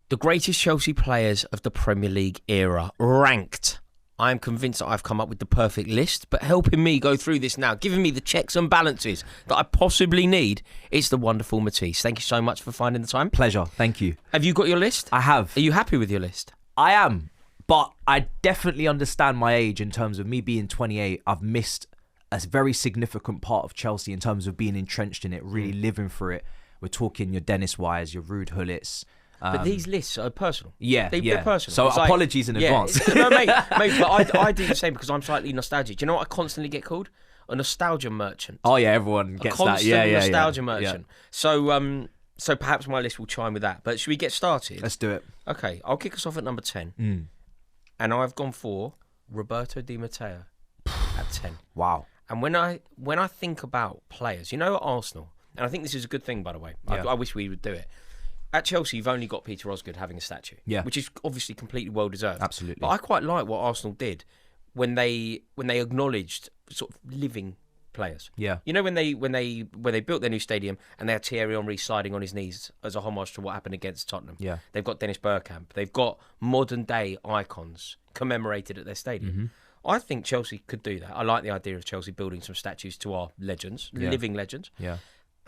The greatest Chelsea players of the Premier League era, ranked. I am convinced that I've come up with the perfect list, but helping me go through this now, giving me the checks and balances that I possibly need, it's the wonderful Matisse. Thank you so much for finding the time. Pleasure. Thank you. Have you got your list? I have. Are you happy with your list? I am. But I definitely understand my age in terms of me being 28. I've missed a very significant part of Chelsea in terms of being entrenched in it, really living through it. We're talking your Dennis Wires, your Ruud Hullits. But these lists are personal. They're personal. So it's apologies in advance. No, mate, but I do the same because I'm slightly nostalgic. Do you know what I constantly get called? A nostalgia merchant. Oh yeah, everyone gets that. Constant nostalgia merchant. So perhaps my list will chime with that. But should we get started? Let's do it. Okay, I'll kick us off at number 10. And I've gone for Roberto Di Matteo at 10. Wow. And when I think about players, you know, at Arsenal, and I think this is a good thing, by the way. Yeah. I wish we would do it. At Chelsea, you've only got Peter Osgood having a statue, which is obviously completely well deserved. Absolutely. But I quite like what Arsenal did when they acknowledged sort of living players. Yeah. You know, when they built their new stadium and they had Thierry Henry sliding on his knees as a homage to what happened against Tottenham. Yeah. They've got Dennis Bergkamp. They've got modern day icons commemorated at their stadium. I think Chelsea could do that. I like the idea of Chelsea building some statues to our legends, living legends. Yeah.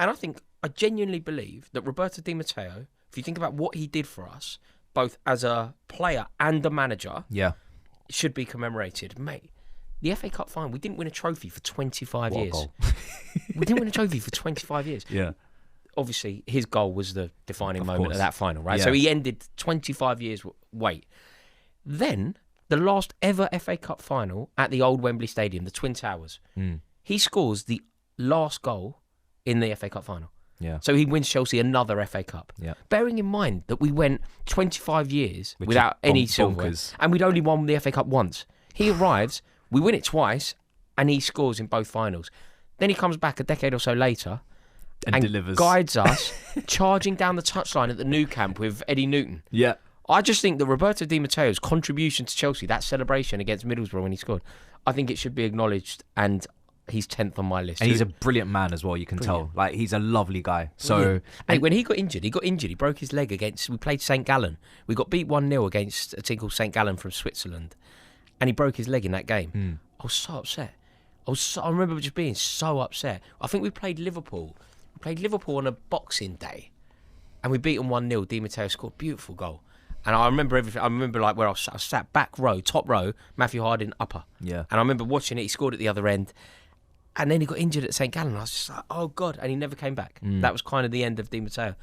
And I genuinely believe that Roberto Di Matteo, if you think about what he did for us, both as a player and a manager, should be commemorated. Mate, the FA Cup final, we didn't win a trophy for 25 What a years. goal. We didn't win a trophy for 25 years. Yeah. Obviously, his goal was the defining moment course. of that final, right? Yeah. So he ended 25 years wait. Then, the last ever FA Cup final at the old Wembley Stadium, the Twin Towers, he scores the last goal in the FA Cup final. Yeah. So he wins Chelsea another FA Cup. Yeah. Bearing in mind that we went 25 years without any silverware, and we'd only won the FA Cup once. He arrives, we win it twice, and he scores in both finals. Then he comes back a decade or so later and delivers. Guides us, charging down the touchline at the Nou Camp with Eddie Newton. Yeah. I just think that Roberto Di Matteo's contribution to Chelsea, that celebration against Middlesbrough when he scored, I think it should be acknowledged, and he's 10th on my list. And he's a brilliant man as well, you can tell. Like, he's a lovely guy. So, and when he got injured. He broke his leg we played St. Gallen. We got beat 1-0 against a team called St. Gallen from Switzerland. And he broke his leg in that game. I was so upset. I remember just being so upset. I think we played Liverpool. We played Liverpool on a Boxing Day. And we beat them 1-0. Di Matteo scored a beautiful goal. And I remember everything. I remember like where I sat back row, top row, Matthew Harding upper. Yeah. And I remember watching it. He scored at the other end. And then he got injured at St. Gallen. I was just like, oh, God. And he never came back. That was kind of the end of Di Matteo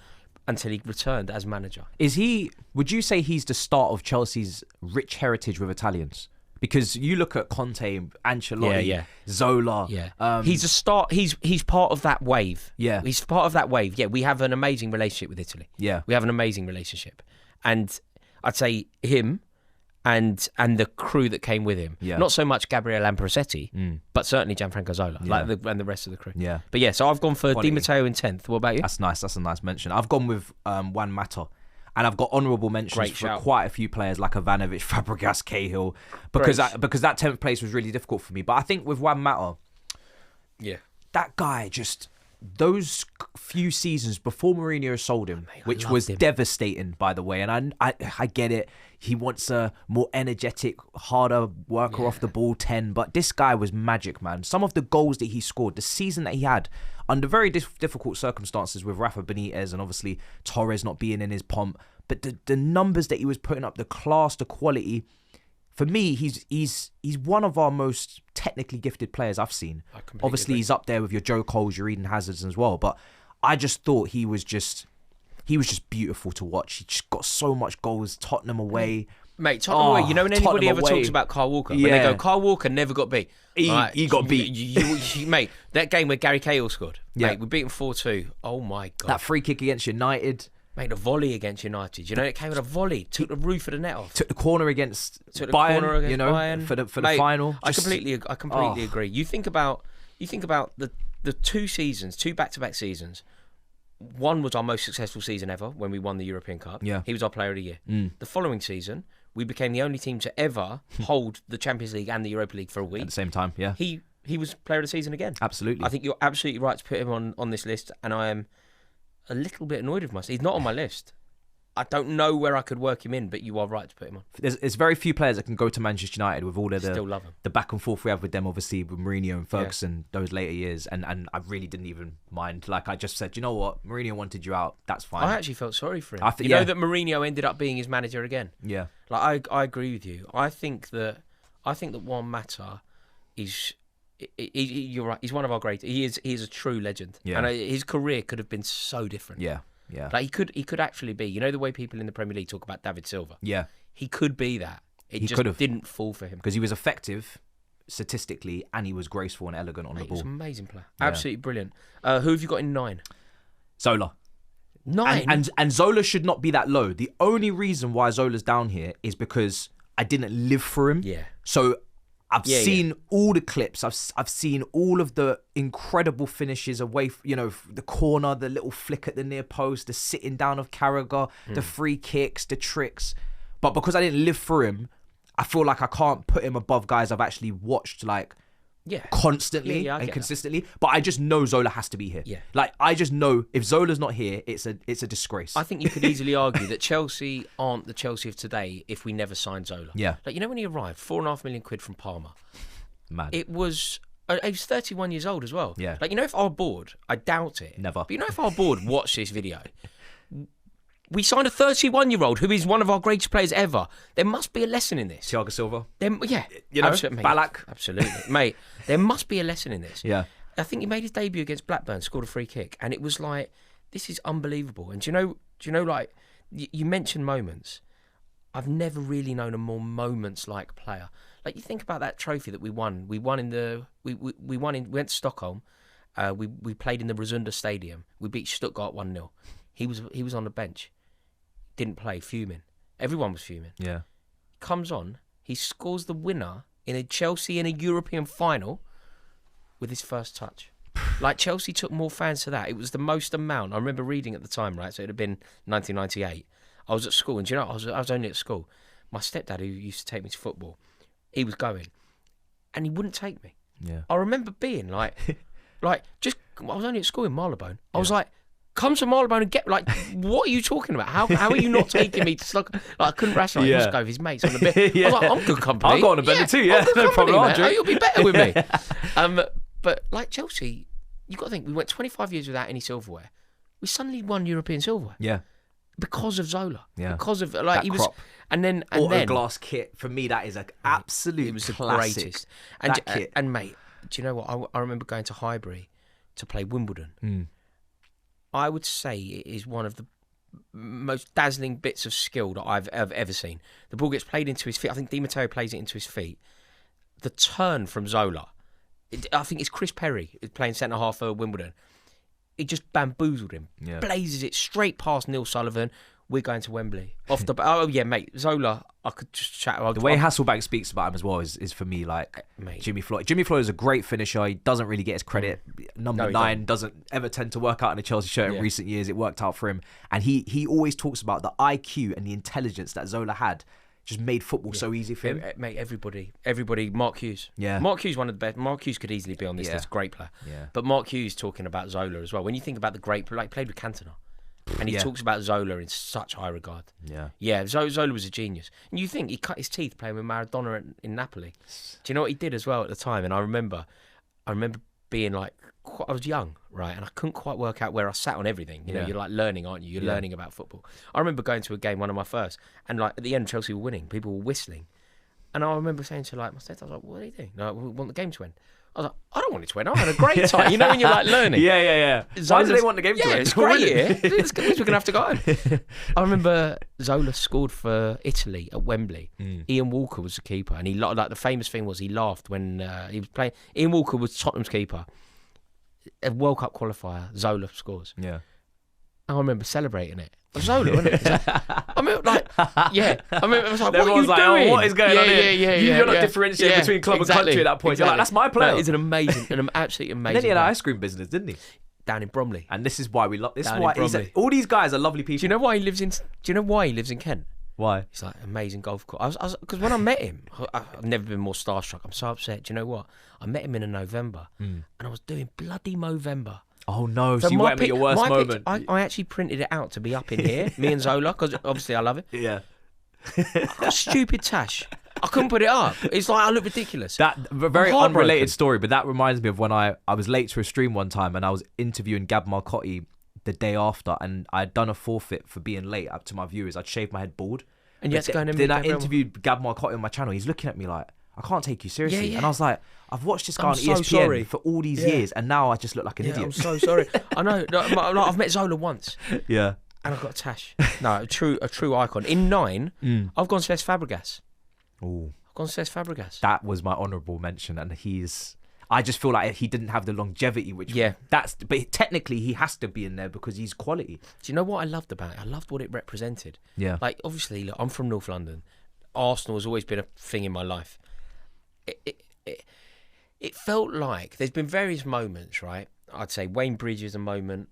until he returned as manager. Would you say he's the start of Chelsea's rich heritage with Italians? Because you look at Conte, Ancelotti, Zola. Yeah. He's a start. He's part of that wave. Yeah. He's part of that wave. Yeah, we have an amazing relationship with Italy. Yeah. We have an amazing relationship. And I'd say him and the crew that came with him. Yeah. Not so much Gabriele Amperosetti, but certainly Gianfranco Zola, and the rest of the crew. Yeah. But yeah, so I've gone for Quality. Di Matteo in 10th. What about you? That's nice. That's a nice mention. I've gone with Juan Mata. And I've got honourable mentions for quite a few players like Ivanovic, Fabregas, Cahill, because that 10th place was really difficult for me. But I think with Juan Mata, that guy just, those few seasons before Mourinho sold him, which was devastating, by the way. And I get it. He wants a more energetic, harder worker off the ball 10. But this guy was magic, man. Some of the goals that he scored, the season that he had, under very difficult circumstances with Rafa Benitez and obviously Torres not being in his pomp. But the numbers that he was putting up, the class, the quality, for me, he's one of our most technically gifted players I've seen. Obviously, agree. He's up there with your Joe Coles, your Eden Hazards as well. But I just thought he was just beautiful to watch. He just got so much goals. Tottenham away. Mate, Tottenham away. You know when anybody ever talks about Kyle Walker? When they go, Kyle Walker never got beat. He got beat. Mate, that game where Gary Cahill scored. Yeah. Mate, we beat him 4-2. Oh, my God. That free kick against United. Made a volley against United. You know, it came with a volley. Took the roof of the net off. Took the corner against Bayern, Bayern. For the final. I completely agree. You think about the two back-to-back seasons. One was our most successful season ever when we won the European Cup. Yeah. He was our player of the year. The following season, we became the only team to ever hold the Champions League and the Europa League for a week. At the same time, yeah. He was player of the season again. Absolutely. I think you're absolutely right to put him on this list, and I am a little bit annoyed with myself. He's not on my list. I don't know where I could work him in, but you are right to put him on. There's very few players that can go to Manchester United with all of Still love him. the back and forth we have with them, obviously, with Mourinho and Ferguson, those later years. And I really didn't even mind. Like, I just said, you know what? Mourinho wanted you out. That's fine. I actually felt sorry for him. You know that Mourinho ended up being his manager again? Yeah. Like, I agree with you. I think that Juan Mata is... you're right. He's one of our great. He is a true legend. Yeah. And his career could have been so different. Yeah. Yeah. Like he could actually be. You know the way people in the Premier League talk about David Silva. Yeah. He could be that. He just didn't fall for him because he was effective statistically and he was graceful and elegant on the ball. He was an amazing player. Yeah. Absolutely brilliant. Who have you got in 9? Zola. 9. And Zola should not be that low. The only reason why Zola's down here is because I didn't live for him. Yeah. So I've seen all the clips. I've seen all of the incredible finishes away, the corner, the little flick at the near post, the sitting down of Carragher, the free kicks, the tricks. But because I didn't live for him, I feel like I can't put him above guys I've actually watched constantly and consistently. That. But I just know Zola has to be here. Yeah. Like I just know if Zola's not here, it's a disgrace. I think you could easily argue that Chelsea aren't the Chelsea of today if we never signed Zola. Yeah. Like when he arrived, £4.5 million from Parma. Mad. He was 31 years old as well. Yeah. Like if our board, I doubt it. Never. But if our board watched this video. We signed a 31-year-old who is one of our greatest players ever. There must be a lesson in this. Thiago Silva. Absolutely, Ballack. Absolutely, mate. There must be a lesson in this. Yeah. I think he made his debut against Blackburn, scored a free kick, and it was like, this is unbelievable. And do you know, like you mentioned moments. I've never really known a more moments-like player. Like you think about that trophy that we won. We won we went to Stockholm. We played in the Rosunda Stadium. We beat Stuttgart 1-0. He was on the bench. Didn't play, fuming. Everyone was fuming. Yeah. Comes on, he scores the winner in a Chelsea in a European final with his first touch. Like Chelsea took more fans to that. It was the most amount. I remember reading at the time, right? So it had been 1998. I was at school, and do you know, I was only at school. My stepdad, who used to take me to football, he was going, and he wouldn't take me. Yeah. I remember being like I was only at school in Marylebone. I was like, come to Marylebone and get, what are you talking about? How are you not taking me to Stockholm? Like, I couldn't rationalise. He must go with his mates on the bit. I was like, I'm good company. I'll go on a bender too, yeah. No problem, man. You'll be better with me. But like Chelsea, you've got to think, we went 25 years without any silverware. We suddenly won European silverware. Yeah. because of Zola. Yeah. Because of that he was, crop. and then glass kit for me. That is an absolute. It was the classic. greatest. And mate, do you know what? I remember going to Highbury to play Wimbledon. Mm. I would say it is one of the most dazzling bits of skill that I've ever seen. The ball gets played into his feet. I think Di Matteo plays it into his feet. The turn from Zola, I think it's Chris Perry playing centre half for Wimbledon. It just bamboozled him. Yeah. Blazes it straight past Neil Sullivan. We're going to Wembley. Oh yeah, mate. Zola, I could just chat. The way Hasselbank speaks about him as well is for me like mate. Jimmy Floyd. Jimmy Floyd is a great finisher. He doesn't really get his credit. Number 9 doesn't ever tend to work out in a Chelsea shirt in recent years. It worked out for him. And he always talks about the IQ and the intelligence that Zola had. Just made football so easy for him. Mate, everybody. Mark Hughes. Yeah. Mark Hughes, one of the best. Mark Hughes could easily be on this list. Great player. Yeah. But Mark Hughes talking about Zola as well. When you think about the great, played with Cantona. And he talks about Zola in such high regard. Yeah. Yeah, Zola was a genius. And you think he cut his teeth playing with Maradona in Napoli. Do you know what he did as well at the time? And I remember being like, I was young, right? And I couldn't quite work out where I sat on everything. You know, you're like learning, aren't you? You're learning about football. I remember going to a game, one of my first, and like at the end, Chelsea were winning. People were whistling. And I remember saying to like my stepdad, I was like, what are you doing? No, we want the game to end. I was like, I don't want it to end. I had a great time. You know when you're like learning. Yeah. Why do they want the game to end? It's great here. We're going to have to go home. I remember Zola scored for Italy at Wembley. Ian Walker was the keeper. And he like the famous thing was he laughed when he was playing. Ian Walker was Tottenham's keeper. A World Cup qualifier, Zola scores. Yeah. I remember celebrating it. Zola, wasn't it? I mean, like, yeah. I mean, I was like, what are you like, doing? Oh, what is going on here? You're not differentiating between club and country at that point. You're like, that's my player. No, he's an absolutely amazing. And then he had an ice cream business, didn't he? Down in Bromley. And this is why we love. This is why all these guys are lovely people. Do you know why he lives in Kent? Why? He's like amazing golf course. Because when I met him, I've never been more starstruck. I'm so upset. Do you know what? I met him in November, and I was doing bloody Movember. Oh no! So you went at your worst moment. I actually printed it out to be up in here, me and Zola, because obviously I love it. Yeah. I got a stupid tash. I couldn't put it up. It's like I look ridiculous. That very unrelated story, but that reminds me of when I was late to a stream one time and I was interviewing Gab Marcotti the day after, and I'd done a forfeit for being late up to my viewers. I'd shaved my head bald. And you had to go and then I interviewed Gab Marcotti on my channel. He's looking at me like, I can't take you seriously. And I was like, I've watched this guy on ESPN for all these years, and now I just look like an idiot. I'm so sorry. I know. I've met Zola once. Yeah. And I've got a tash. No, a true icon. In 9, I've gone Cesc Fabregas. Oh. I've gone Cesc Fabregas. That was my honourable mention, and I just feel like he didn't have the longevity, but technically he has to be in there because he's quality. Do you know what I loved about it? I loved what it represented. Yeah. Like, obviously, look, I'm from North London. Arsenal has always been a thing in my life. It felt like there's been various moments, right? I'd say Wayne Bridge is a moment.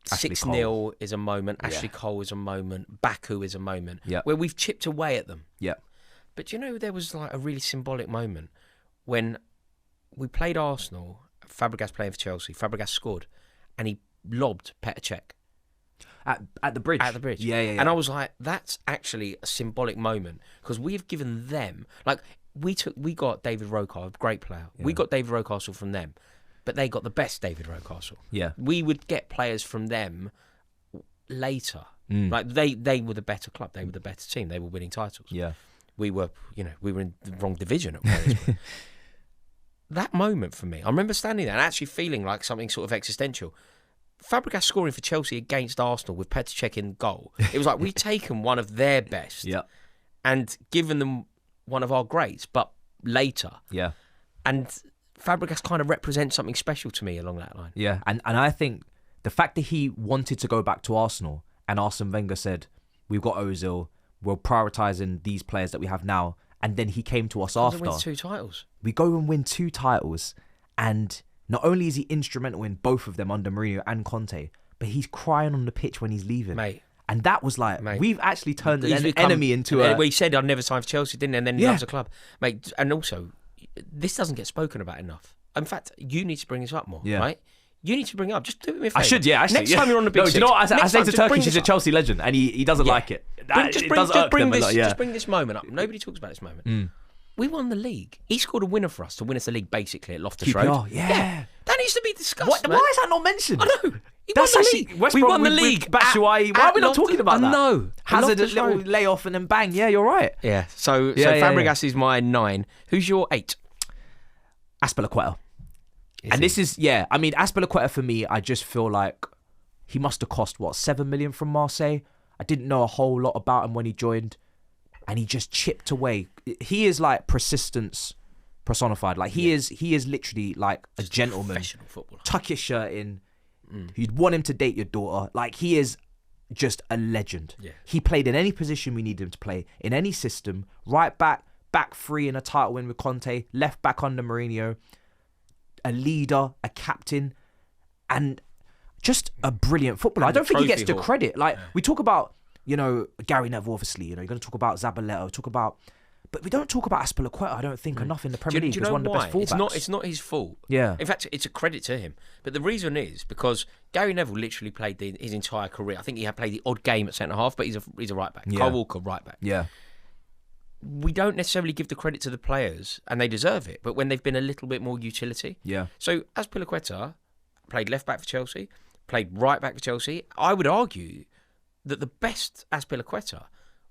6-0 is a moment. Ashley Cole is a moment. Baku is a moment. Where we've chipped away at them. Yeah. But do you know, there was like a really symbolic moment when we played Arsenal, Fabregas playing for Chelsea. Fabregas scored, and he lobbed Petr Cech. At the bridge. At the bridge. Yeah. And I was like, that's actually a symbolic moment, because we have given them, like, we got David Rocastle, a great player. Yeah. We got David Rocastle from them, but they got the best David Rocastle. Yeah. We would get players from them later. Like, they were the better club. They were the better team. They were winning titles. Yeah. We were in the wrong division at various points. That moment for me, I remember standing there and actually feeling like something sort of existential. Fabregas scoring for Chelsea against Arsenal with Petr Cech in goal. It was like we'd taken one of their best and given them one of our greats, but later. Yeah. And Fabregas kind of represents something special to me along that line. Yeah, and I think the fact that he wanted to go back to Arsenal and Arsene Wenger said, we've got Ozil, we're prioritising these players that we have now, and then he came to us after. Win 2 titles. We go and win 2 titles, and not only is he instrumental in both of them under Mourinho and Conte, but he's crying on the pitch when he's leaving. Mate. And that was like, we've actually turned an enemy into a... Well, he said I'd never sign for Chelsea, didn't he? And then he loves the club. Mate, and also, this doesn't get spoken about enough. In fact, you need to bring this up more, right? You need to bring it up. Just do me a favour. I should, actually. Next time you're on the big six. Do you know what? I say to Turkish, he's a Chelsea legend, and he doesn't like it. Just bring this moment up. Nobody talks about this moment. We won the league. He scored a winner for us to win us the league, basically, at Loftus Road. Yeah. That needs to be discussed, man. Why is that not mentioned? I know. We won the league. Batshuayi. Why are we not talking about that? No. Hazard a little layoff and then bang. Yeah, you're right. Yeah. So Fabregas is my 9. Who's your 8? Azpilicueta. And this is, I mean, Azpilicueta for me, I just feel like he must have cost, 7 million from Marseille? I didn't know a whole lot about him when he joined, and he just chipped away. He is like persistence personified. Like, he is literally like a gentleman. Professional footballer. Tuck your shirt in. You'd want him to date your daughter. Like, he is just a legend. Yeah. He played in any position we needed him to play, in any system. Right back, back three in a title win with Conte, left back under Mourinho. A leader, a captain, and just a brilliant footballer. I don't think he gets the credit. Like, we talk about, Gary Neville, obviously, you're going to talk about Zabaleta, but we don't talk about Azpilicueta, I don't think, enough in the Premier League. He's one of the best fullbacks. It's not his fault. Yeah. In fact, it's a credit to him. But the reason is because Gary Neville literally played his entire career. I think he had played the odd game at centre-half, but he's a right-back. Yeah. Kyle Walker, right-back. Yeah. We don't necessarily give the credit to the players, and they deserve it, but when they've been a little bit more utility. Yeah. So Azpilicueta played left back for Chelsea, played right back for Chelsea. I would argue that the best Azpilicueta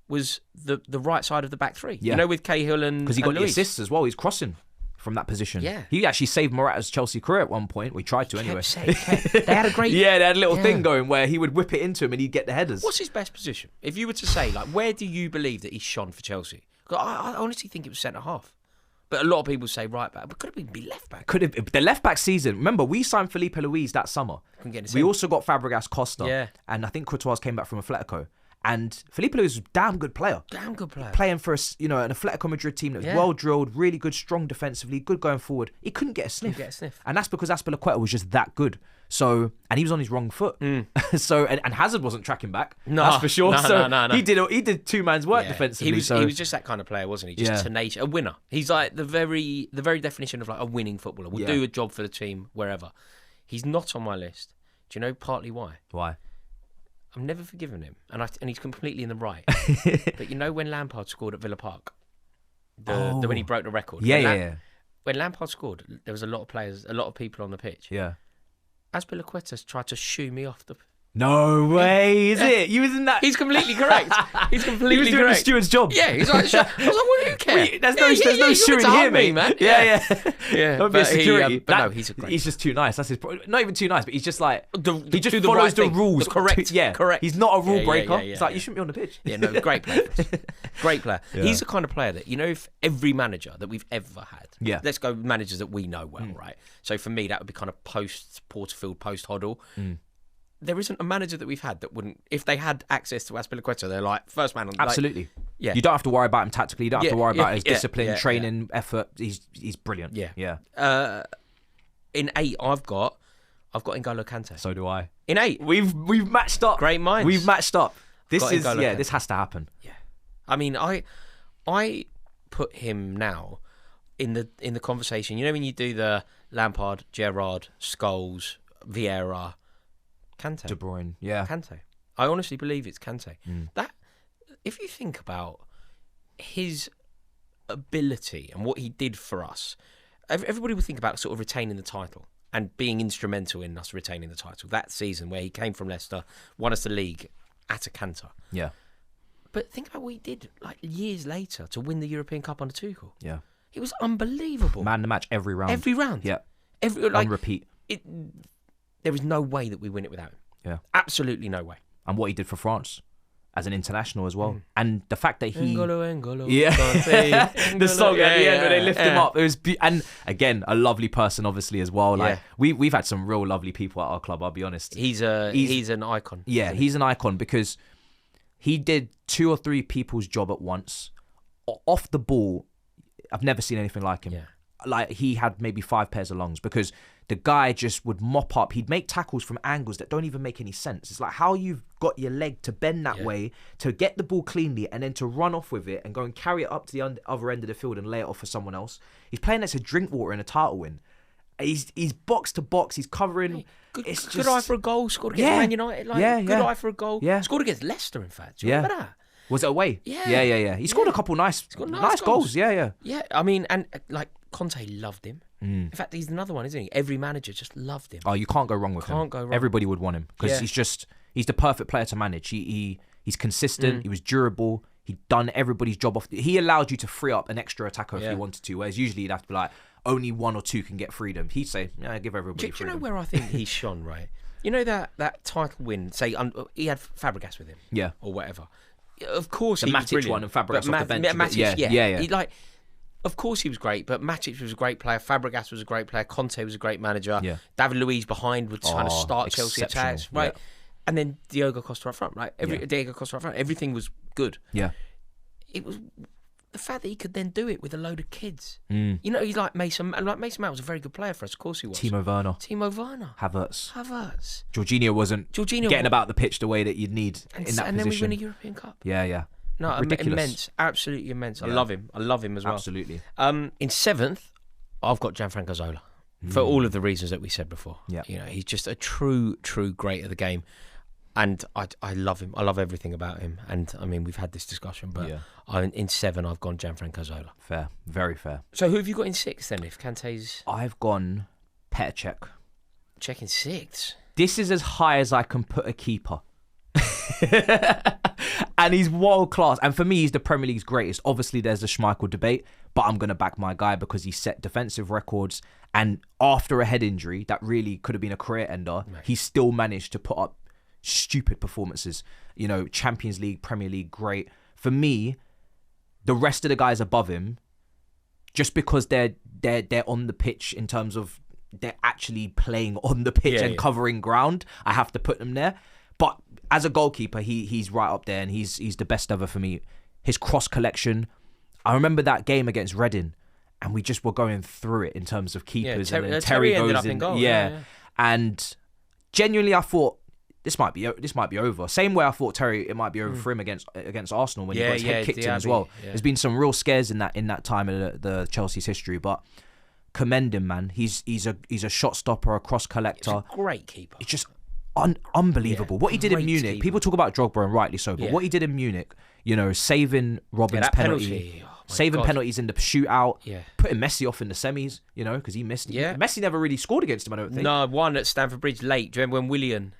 was the right side of the back three. Yeah. With Cahill and because he got the Luis. assists as well. He's crossing from that position. Yeah. He actually saved Morata's Chelsea career at one point. We tried to anyway. They had a great... they had a little thing going where he would whip it into him and he'd get the headers. What's his best position? If you were to say, where do you believe that he's shone for Chelsea? I honestly think it was centre-half. But a lot of people say right back. But could have been left back. Could have. The left back season. Remember, we signed Felipe Luis that summer. We also got Fabregas Costa. Yeah. And I think Courtois came back from Atletico. And Felipe Luis was a damn good player. Playing for an Atletico Madrid team that was well drilled, really good, strong defensively, good going forward. He couldn't get a sniff. And that's because Azpilicueta was just that good. So, and he was on his wrong foot. So, and Hazard wasn't tracking back. No, that's for sure. No. He did 2 man's work defensively. He was just that kind of player, wasn't he? Just tenacious, a winner. He's like the very definition of like a winning footballer. Will do a job for the team wherever. He's not on my list Do you know partly why? Why? I've never forgiven him, and he's completely in the right. But you know when Lampard scored at Villa Park, when he broke the record. Yeah. When Lampard scored, there was a lot of people on the pitch. Yeah. Azpilicueta tried to shoo me off the. No way, is it? You was in that. He's completely correct. He's completely he was doing correct. the steward's job. Yeah, he's like, I was like, well, who cares? There's no shooing here, mate. Man. Yeah. But Obvious security. But no, he's a great. He's just too nice. That's his. Not even too nice, but he's just like he just do the follows right the thing. rules. Correct. Correct. He's not a rule breaker. Yeah, It's like you shouldn't be on the pitch. Yeah, no, great player. Great player. Yeah. He's the kind of player that, you know, if every manager that we've ever had. Yeah. Let's go managers that we know well, right? So for me, that would be kind of post Porterfield, post Hoddle. There isn't a manager that we've had that wouldn't, if they had access to Azpilicueta, they're like first man on. Absolutely. Yeah. You don't have to worry about him tactically. You don't have to worry about his discipline, training, yeah. effort. He's brilliant. Yeah. In 8, I've got N'Golo Kante. So do I. In 8, we've matched up. Great minds. We've matched up. This is Kante. This has to happen. Yeah. I mean, I put him now in the conversation. You know when you do the Lampard, Gerrard, Scholes, Vieira, Kante. De Bruyne, yeah. Kante. I honestly believe it's Kante. That, if you think about his ability and what he did for us, everybody would think about sort of retaining the title and being instrumental in us retaining the title. That season where he came from Leicester, won us the league at a canter. Yeah. But think about what he did like years later to win the European Cup under Tuchel. Yeah. It was unbelievable. Man the match every round. Every round. Yeah. On repeat. There is no way that we win it without him. Yeah. Absolutely no way. And what he did for France as an international as well. And the fact that he... N'Golo, yeah. Kante, the song at the end where they lift him up. It was and again, a lovely person obviously as well. Like we've had some real lovely people at our club, I'll be honest. He's an icon. Yeah, he's an icon because he did 2 or 3 people's job at once. Off the ball, I've never seen anything like him. Yeah. Like he had maybe 5 pairs of lungs because the guy just would mop up. He'd make tackles from angles that don't even make any sense. It's like how you've got your leg to bend that way to get the ball cleanly and then to run off with it and go and carry it up to the other end of the field and lay it off for someone else. He's playing next to Drinkwater in a title win. He's box to box. He's covering. Good eye for a goal. Scored against Man United. Good eye for a goal. Yeah. Scored against Leicester, in fact. Do you remember that? Was it away? Yeah. He scored a couple nice goals. Yeah. Yeah, I mean, and like Conte loved him. In fact, he's another one, isn't he? Every manager just loved him. Oh, you can't go wrong with him. Can't go wrong. Everybody would want him because he's the perfect player to manage. He's consistent. He was durable. He'd done everybody's job off. He allowed you to free up an extra attacker if you wanted to, whereas usually you'd have to be like, only 1 or 2 can get freedom. He'd say, give everybody freedom. Do you know where I think he's shone, right? You know that title win, say he had Fabregas with him. Yeah. Or whatever. Of course, the he was Matic brilliant. one and Fabregas off the bench. Matic, yeah. He, like, of course he was great, but Matic was a great player. Fabregas was a great player. Conte was a great manager. Yeah. David Luiz behind would kind of start Chelsea attacks, right? Yeah. And then Diogo Costa up front, right? Diogo Costa up front. Everything was good. Yeah. It was the fact that he could then do it with a load of kids. You know, he's like Mason. Like Mason Mount was a very good player for us. Of course he was. Timo Werner. Havertz. Jorginho wasn't getting about the pitch the way that you'd need in that position. And then we win a European Cup. Yeah. No, ridiculous. Immense, absolutely immense. I love him as well. Absolutely. In 7th, I've got Gianfranco Zola for all of the reasons that we said before. Yeah, you know, he's just a true great at the game, and I love him. I love everything about him. And I mean, we've had this discussion, but in 7, I've gone Gianfranco Zola. Fair, very fair. So who have you got in 6th then? If Kante's, I've gone Petr Cech. Cech in 6th. This is as high as I can put a keeper. And he's world class, and for me he's the Premier League's greatest. Obviously there's the Schmeichel debate, but I'm going to back my guy because he set defensive records, and after a head injury that really could have been a career ender, he still managed to put up stupid performances. You know, Champions League, Premier League, great. For me, the rest of the guys above him, just because they're on the pitch in terms of they're actually playing on the pitch and covering ground, I have to put them there. But as a goalkeeper, he's right up there, and he's the best ever for me. His cross collection. I remember that game against Reading, and we just were going through it in terms of keepers. And then Terry ended goes up in goal. And genuinely, I thought this might be over. Same way I thought it might be over for him against Arsenal when he got his head kicked in as well. There's been some real scares in that time of the Chelsea's history, but commend him, man. He's a shot stopper, a cross collector. He's a great keeper. It's just unbelievable. What he did in Munich, keeper. people talk about Drogba, and rightly so, but what he did in Munich, saving Robben's penalty. Saving penalties in the shootout, putting Messi off in the semis, because he missed. Yeah. Messi never really scored against him, I don't think. No, one at Stamford Bridge late. Do you remember when Willian?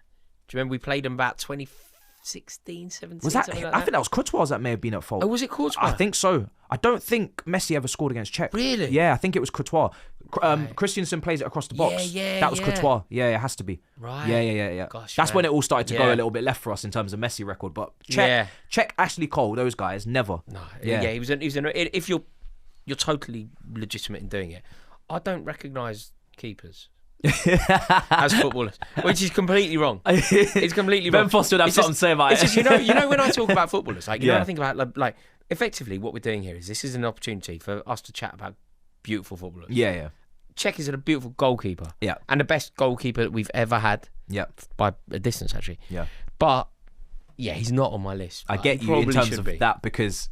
Do you remember we played him about 2016, 17? Was that? I think that was Courtois that may have been at fault. Oh, was it Courtois? I think so. I don't think Messi ever scored against Czech. Really? Yeah, I think it was Courtois. Christensen plays it across the box. That was Courtois. Yeah, it has to be. Right. Yeah. Gosh, that's when it all started to go a little bit left for us in terms of Messi record. But Czech, Ashley Cole, those guys, never. No. Yeah, he was if you're totally legitimate in doing it, I don't recognise keepers as footballers, which is completely wrong. It's completely wrong. Ben Foster would have something to say about it. It's just, you know when I talk about footballers, like, when I think about, like, effectively what we're doing here is this is an opportunity for us to chat about beautiful footballers. Yeah. Czech is a beautiful goalkeeper. Yeah. And the best goalkeeper that we've ever had. Yeah. By a distance, actually. Yeah. But, he's not on my list. I get you in terms of that, because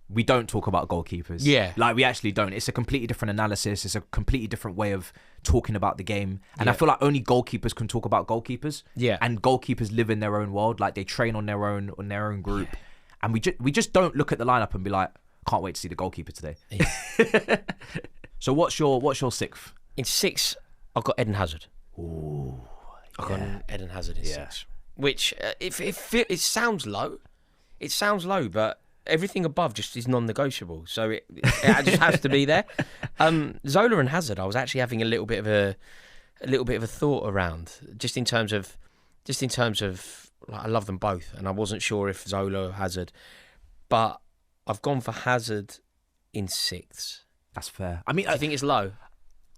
we don't talk about goalkeepers. Yeah. Like, we actually don't. It's a completely different analysis. It's a completely different way of talking about the game. And I feel like only goalkeepers can talk about goalkeepers. Yeah. And goalkeepers live in their own world. Like, they train on their own group. Yeah. And we just don't look at the lineup and be like, can't wait to see the goalkeeper today. Yeah. So what's your sixth? In sixth, I've got Eden Hazard. Ooh. I've got Eden Hazard in sixth. Which, it sounds low. It sounds low, but everything above just is non-negotiable, so it just has to be there. Zola and Hazard, I was actually having a little bit of a thought around, just in terms of like, I love them both, and I wasn't sure if Zola or Hazard, but I've gone for Hazard in sixth. That's fair. I mean, I think it's low.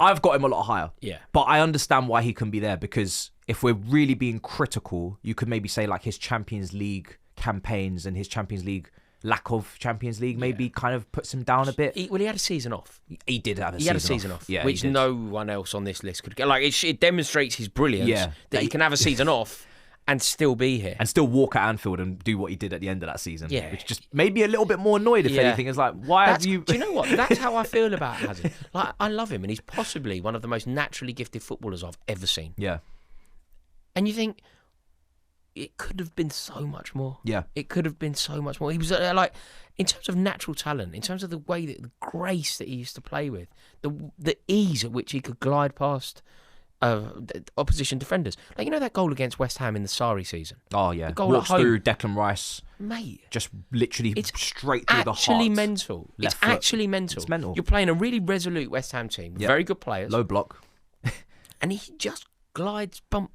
I've got him a lot higher. Yeah, but I understand why he can be there, because if we're really being critical, you could maybe say like his Champions League campaigns and his Champions League lack of Champions League maybe kind of puts him down a bit. He had a season off. He did have a season off. Yeah, which no one else on this list could get. Like, it demonstrates his brilliance that he can have a season off and still be here. And still walk at Anfield and do what he did at the end of that season. Yeah. Which just made me a little bit more annoyed, if anything. It's like, have you... Do you know what? That's how I feel about Hazard. Like, I love him, and he's possibly one of the most naturally gifted footballers I've ever seen. Yeah. And you think, it could have been so much more. Yeah. It could have been so much more. He was like, in terms of natural talent, in terms of the way the grace that he used to play with, the ease at which he could glide past opposition defenders. Like, that goal against West Ham in the Sarri season. Oh, yeah. The goal Walks at home. through Declan Rice. Mate. Just literally straight through the heart. Actually mental. It's actually mental. It's mental. You're playing a really resolute West Ham team. Yep. Very good players. Low block. And he just glides, bump.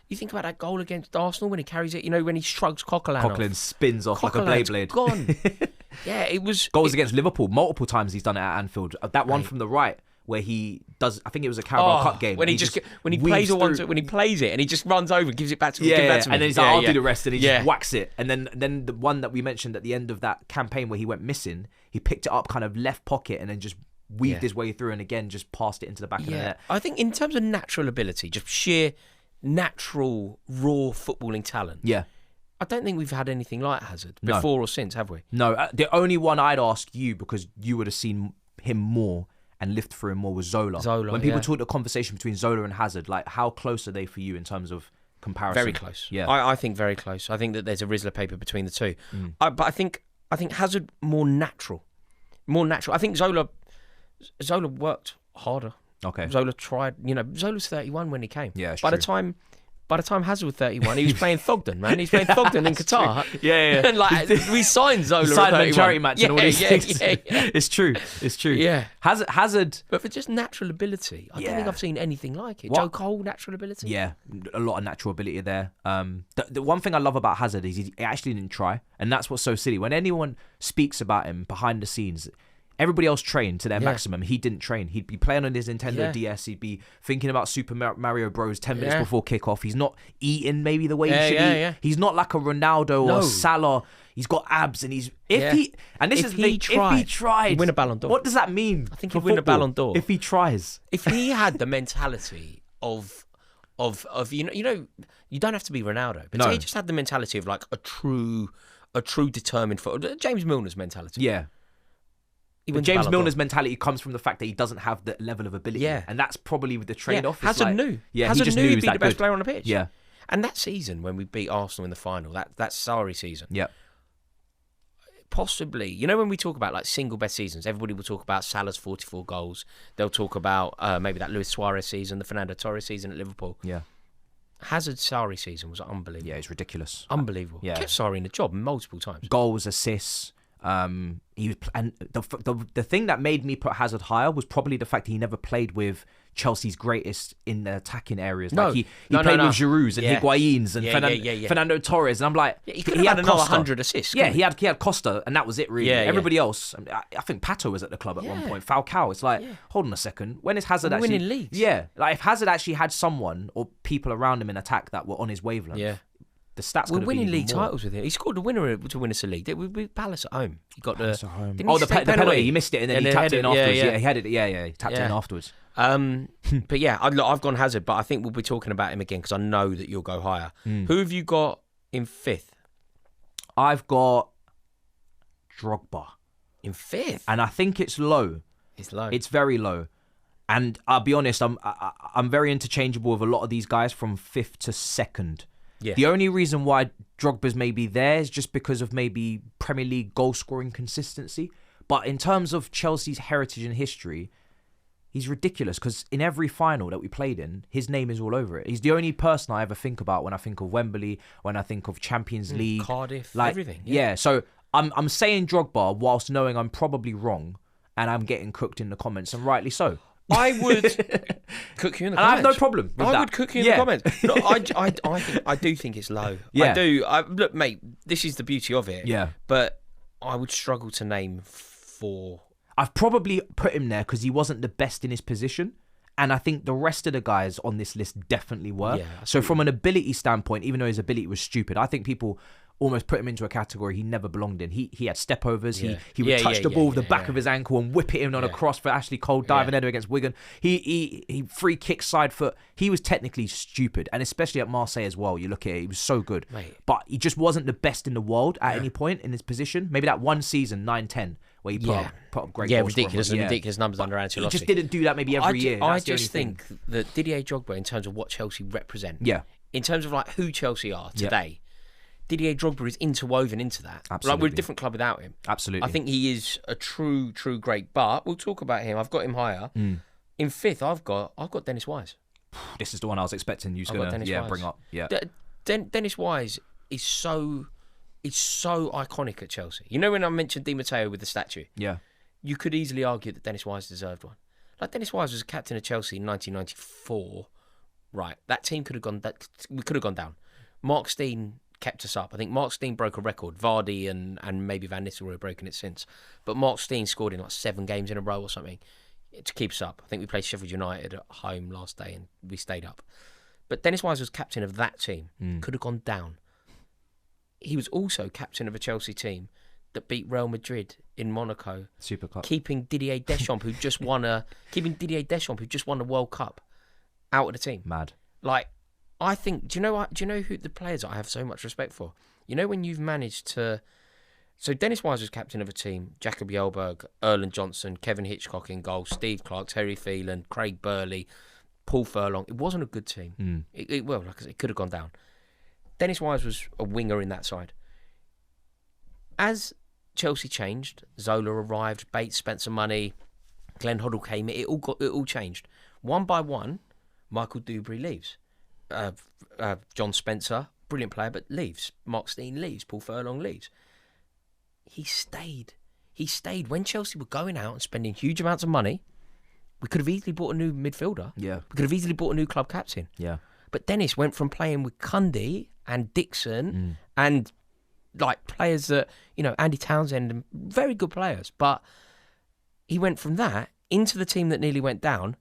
You think about that goal against Arsenal when he carries it, when he shrugs Coquelin off. Coquelin spins off like a blade. Gone. Yeah, it was... Goals against Liverpool. Multiple times he's done it at Anfield. That one from the right, where he does, I think it was a Carabao Cup game. When he plays it and he just runs over and gives it back to me. And then he's like, I'll do the rest, and he just whacks it. And then the one that we mentioned at the end of that campaign where he went missing, he picked it up kind of left pocket and then just weaved his way through, and again just passed it into the back of the net. I think in terms of natural ability, just sheer natural raw footballing talent. Yeah. I don't think we've had anything like Hazard before or since, have we? No. The only one I'd ask you, because you would have seen him more and lived through him more, was Zola. When people talk the conversation between Zola and Hazard, like, how close are they for you in terms of comparison? Very close. Yeah, I think very close. I think that there's a Rizzler paper between the two. But I think Hazard more natural. I think Zola worked harder. Okay. Zola tried. Zola's 31 when he came. Yeah. By the time Hazard was 31, he was playing Thogden, man. He's playing Thogden in Qatar. True. Yeah. And like, we signed Zola signed at 31. charity match and all these things. Yeah. It's true. Yeah. Hazard. But for just natural ability, I don't think I've seen anything like it. Joe Cole, natural ability. Yeah, a lot of natural ability there. The one thing I love about Hazard is he actually didn't try, and that's what's so silly. When anyone speaks about him behind the scenes, everybody else trained to their maximum. He didn't train. He'd be playing on his Nintendo DS. He'd be thinking about Super Mario Bros. 10 minutes before kickoff. He's not eating maybe the way he should eat. Yeah. He's not like a Ronaldo or Salah. He's got abs, and if he tried, he'd win a Ballon d'Or. What does that mean? I think he'd win a Ballon d'Or if he tries. If he had the mentality of you don't have to be Ronaldo, but he just had the mentality of like a true determined footballer. James Milner's mentality. Yeah. James Milner's mentality comes from the fact that he doesn't have the level of ability. Yeah. And that's probably with the trade-off. Hazard knew. Yeah, Hazard he just knew knew he'd be the best player on the pitch. Yeah. And that season when we beat Arsenal in the final, that Sarri season. Yeah. Possibly, you know, when we talk about like single best seasons, everybody will talk about Salah's 44 goals. They'll talk about maybe that Luis Suarez season, the Fernando Torres season at Liverpool. Yeah. Hazard's Sarri season was unbelievable. Yeah, it's ridiculous. Unbelievable. Yeah. Kept Sarri in the job multiple times. Goals, assists. He was, and the thing that made me put Hazard higher was probably the fact he never played with Chelsea's greatest in the attacking areas. No. Like he played with Giroud's and Higuain's and Fernando Torres, and I'm like, he could have had another 100 assists. Yeah, he had Costa, and that was it really. Yeah, Everybody else, I think Pato was at the club at one point. Falcao. It's like, hold on a second, when is Hazard actually winning leagues? Yeah, like if Hazard actually had someone or people around him in attack that were on his wavelength. The stats. We're winning league titles with him. He scored the winner to win us a league. With Palace at home. He got the penalty. He missed it and then he tapped it in afterwards. Yeah, he had it. Yeah, he tapped it in afterwards. But yeah, I've gone Hazard, but I think we'll be talking about him again because I know that you'll go higher. Who have you got in fifth? I've got Drogba in fifth, and I think it's low. It's low. It's very low. And I'll be honest, I'm very interchangeable with a lot of these guys from fifth to second. Yeah. The only reason why Drogba's maybe there is just because of maybe Premier League goal scoring consistency. But in terms of Chelsea's heritage and history, he's ridiculous because in every final that we played in, his name is all over it. He's the only person I ever think about when I think of Wembley, when I think of Champions League, Cardiff, like, everything. Yeah. So I'm saying Drogba whilst knowing I'm probably wrong, and I'm getting cooked in the comments, and rightly so. I would cook you in the comments. I have no problem with that. I would cook you in the comments. No, I do think it's low. Yeah. I do. Look, mate, this is the beauty of it. Yeah. But I would struggle to name 4. I've probably put him there because he wasn't the best in his position. And I think the rest of the guys on this list definitely were. Yeah, so from an ability standpoint, even though his ability was stupid, I think people almost put him into a category he never belonged in. He had stepovers. He would touch the ball with the back of his ankle and whip it in on a cross for Ashley Cole diving header against Wigan. He free kick side foot. He was technically stupid, and especially at Marseille as well. You look at it, he was so good. Mate. But he just wasn't the best in the world at any point in his position. Maybe that one season, 9-10, where he put up great goals. Ridiculous numbers under Ancelotti. He just didn't do that maybe every year. I just think that Didier Drogba, in terms of what Chelsea represent, in terms of like who Chelsea are today, Didier Drogba is interwoven into that. Absolutely. Like, we're a different club without him. Absolutely. I think he is a true great. But we'll talk about him. I've got him higher. In fifth, I've got Dennis Wise. This is the one I was expecting you to bring up. Yeah. Dennis Wise is so iconic at Chelsea. You know when I mentioned Di Matteo with the statue? Yeah. You could easily argue that Dennis Wise deserved one. Like, Dennis Wise was a captain of Chelsea in 1994. Right. That team could have gone down. Mark Stein kept us up. I think Mark Stein broke a record. Vardy and maybe Van Nistelrooy have broken it since. But Mark Stein scored in like 7 games in a row or something to keep us up. I think we played Sheffield United at home last day and we stayed up. But Dennis Wise was captain of that team. Could have gone down. He was also captain of a Chelsea team that beat Real Madrid in Monaco. Super Cup. Keeping Didier Deschamps, who just won the World Cup, out of the team. Mad. Like, I think, do you know who the players I have so much respect for? You know when you've managed to... So Dennis Wise was captain of a team, Jacob Jelberg, Erland Johnson, Kevin Hitchcock in goal, Steve Clark, Terry Phelan, Craig Burley, Paul Furlong. It wasn't a good team. Like I said, it could have gone down. Dennis Wise was a winger in that side. As Chelsea changed, Zola arrived, Bates spent some money, Glenn Hoddle came in, it all changed. One by one, Michael Dewberry leaves. John Spencer, brilliant player, but leaves. Mark Stein leaves. Paul Furlong leaves. He stayed. When Chelsea were going out and spending huge amounts of money. We could have easily bought a new midfielder. Yeah. We could have easily bought a new club captain. Yeah. But Dennis went from playing with Cundy and Dixon and like players that, Andy Townsend, very good players. But he went from that into the team that nearly went down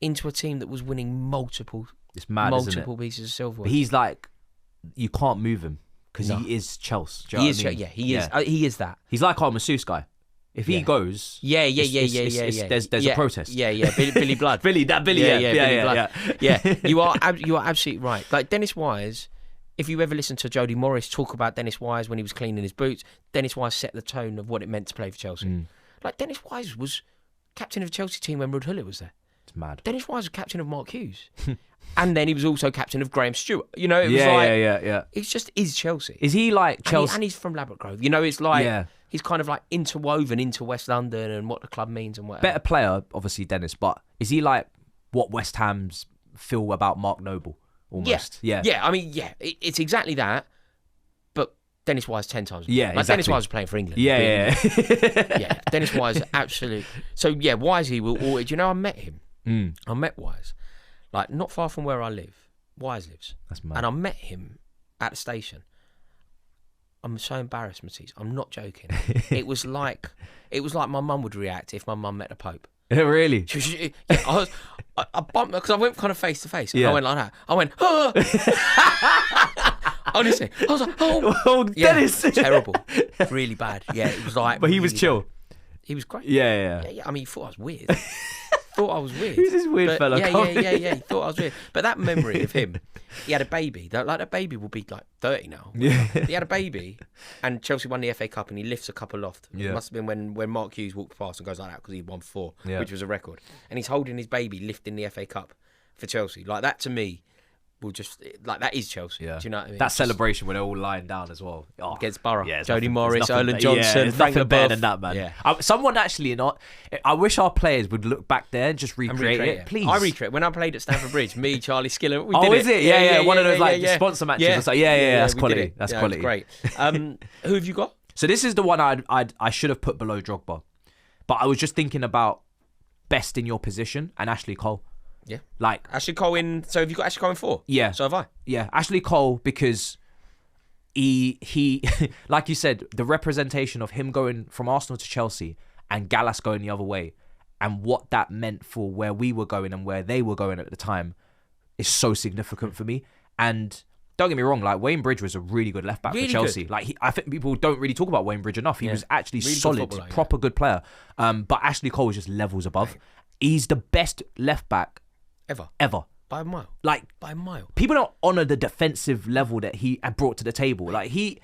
into a team that was winning multiple pieces of silverware. But he's like, you can't move him because he is Chelsea. He is that. He's like our masseuse guy. If he goes, there's a protest. Billy Blood. Billy Blood. Yeah. You are absolutely right. Like Dennis Wise, if you ever listen to Jody Morris talk about Dennis Wise when he was cleaning his boots, Dennis Wise set the tone of what it meant to play for Chelsea. Like Dennis Wise was captain of a Chelsea team when Ruud Gullit was there. It's mad. Dennis Wise was captain of Mark Hughes. And then he was also captain of Graham Stewart. It was yeah. It's just is Chelsea. Is he like Chelsea? And he's from Ladbroke Grove. It's like he's kind of like interwoven into West London and what the club means and whatever. Better player, obviously, Dennis, but is he like what West Ham's feel about Mark Noble? Almost. Yeah. It's exactly that, but Dennis Wise 10 times more. Yeah, like exactly. Dennis Wise was playing for England. Yeah. Yeah, Dennis Wise, absolutely. So, Wisey will always... I met him. I met Wise. Like, not far from where I live. Wise lives. That's mad. And I met him at the station. I'm so embarrassed, Matisse. I'm not joking. It was like my mum would react if my mum met the Pope. Really? I bumped because I went kind of face to face. I went like that. I went, honestly, I was like, oh, Dennis, terrible, really bad. Yeah, it was like. But he really was chill. Bad. He was great. Yeah. I mean, he thought I was weird. Who's this weird fella? Yeah. He thought I was weird. But that memory of him, he had a baby. That baby will be like 30 now. Yeah. He had a baby, and Chelsea won the FA Cup, and he lifts a cup aloft. Yeah. It must have been when Mark Hughes walked past and goes like that because he won 4, Yeah. which was a record. And he's holding his baby, lifting the FA Cup for Chelsea. Like that to me, will just like that is Chelsea. Yeah. Do you know what I mean? That celebration when they're all lying down as well. Oh, against Borough. Yeah, Jody Morris, Erland Johnson, there's Frank nothing better LaBeouf. than that, man. Yeah. Someone actually I wish our players would look back there and just recreate it, please. I recreate. When I played at Stamford Bridge, me, Charlie Skiller, we Oh, did is it? Yeah. One of those yeah. sponsor matches. Yeah. It's like, that's we quality. did it. That's Yeah, quality. It's great. Who have you got? So this is the one I should have put below Drogba, but I was just thinking about best in your position and Ashley Cole. Yeah. Like Ashley Cole in. So have you got Ashley Cole in 4? Yeah. So have I. Yeah, Ashley Cole, because he like you said, the representation of him going from Arsenal to Chelsea and Gallas going the other way, and what that meant for where we were going and where they were going at the time is so significant for me. And don't get me wrong, like Wayne Bridge was a really good left back for Chelsea. Good. Like I think people don't really talk about Wayne Bridge enough. He was actually really solid, proper good player. But Ashley Cole was just levels above. Right. He's the best left back ever. By a mile. Like, by a mile. People don't honour the defensive level that he had brought to the table. Like he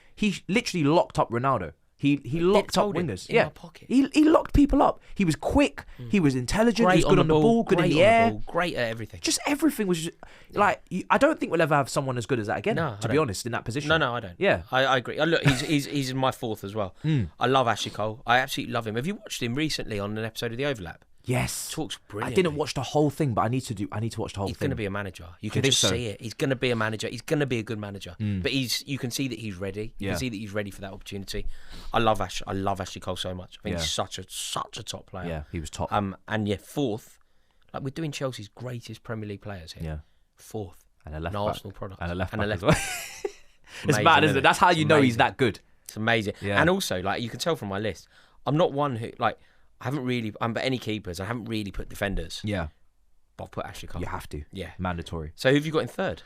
literally locked up Ronaldo. He locked up wingers. In my pocket. He locked people up. He was quick. He was intelligent. Great he was good on the ball. Good in the air. Great at everything. Just everything was just, like. I don't think we'll ever have someone as good as that again. To be honest, in that position. No, I don't. Yeah, I agree. Look, he's in my 4th as well. I love Ashley Cole. I absolutely love him. Have you watched him recently on an episode of The Overlap? Yes. Talks brilliant. I didn't watch the whole thing, but I need to watch the whole thing. He's going to be a manager. You can just see it. He's going to be a manager. He's going to be a good manager. But you can see that he's ready. You can see that he's ready for that opportunity. I love Ashley Cole so much. I think he's such a top player. Yeah, he was top. And 4th, like we're doing Chelsea's greatest Premier League players here. Yeah. 4th. And a left back. Arsenal product. And a left back as well. It's mad, isn't it? That's how you know he's that good. It's amazing. Yeah. And also, like you can tell from my list, I'm not one who I haven't really. I'm but any keepers. I haven't really put defenders. Yeah, but I'll put Ashley Cole. You have to. Yeah, mandatory. So who have you got in 3rd?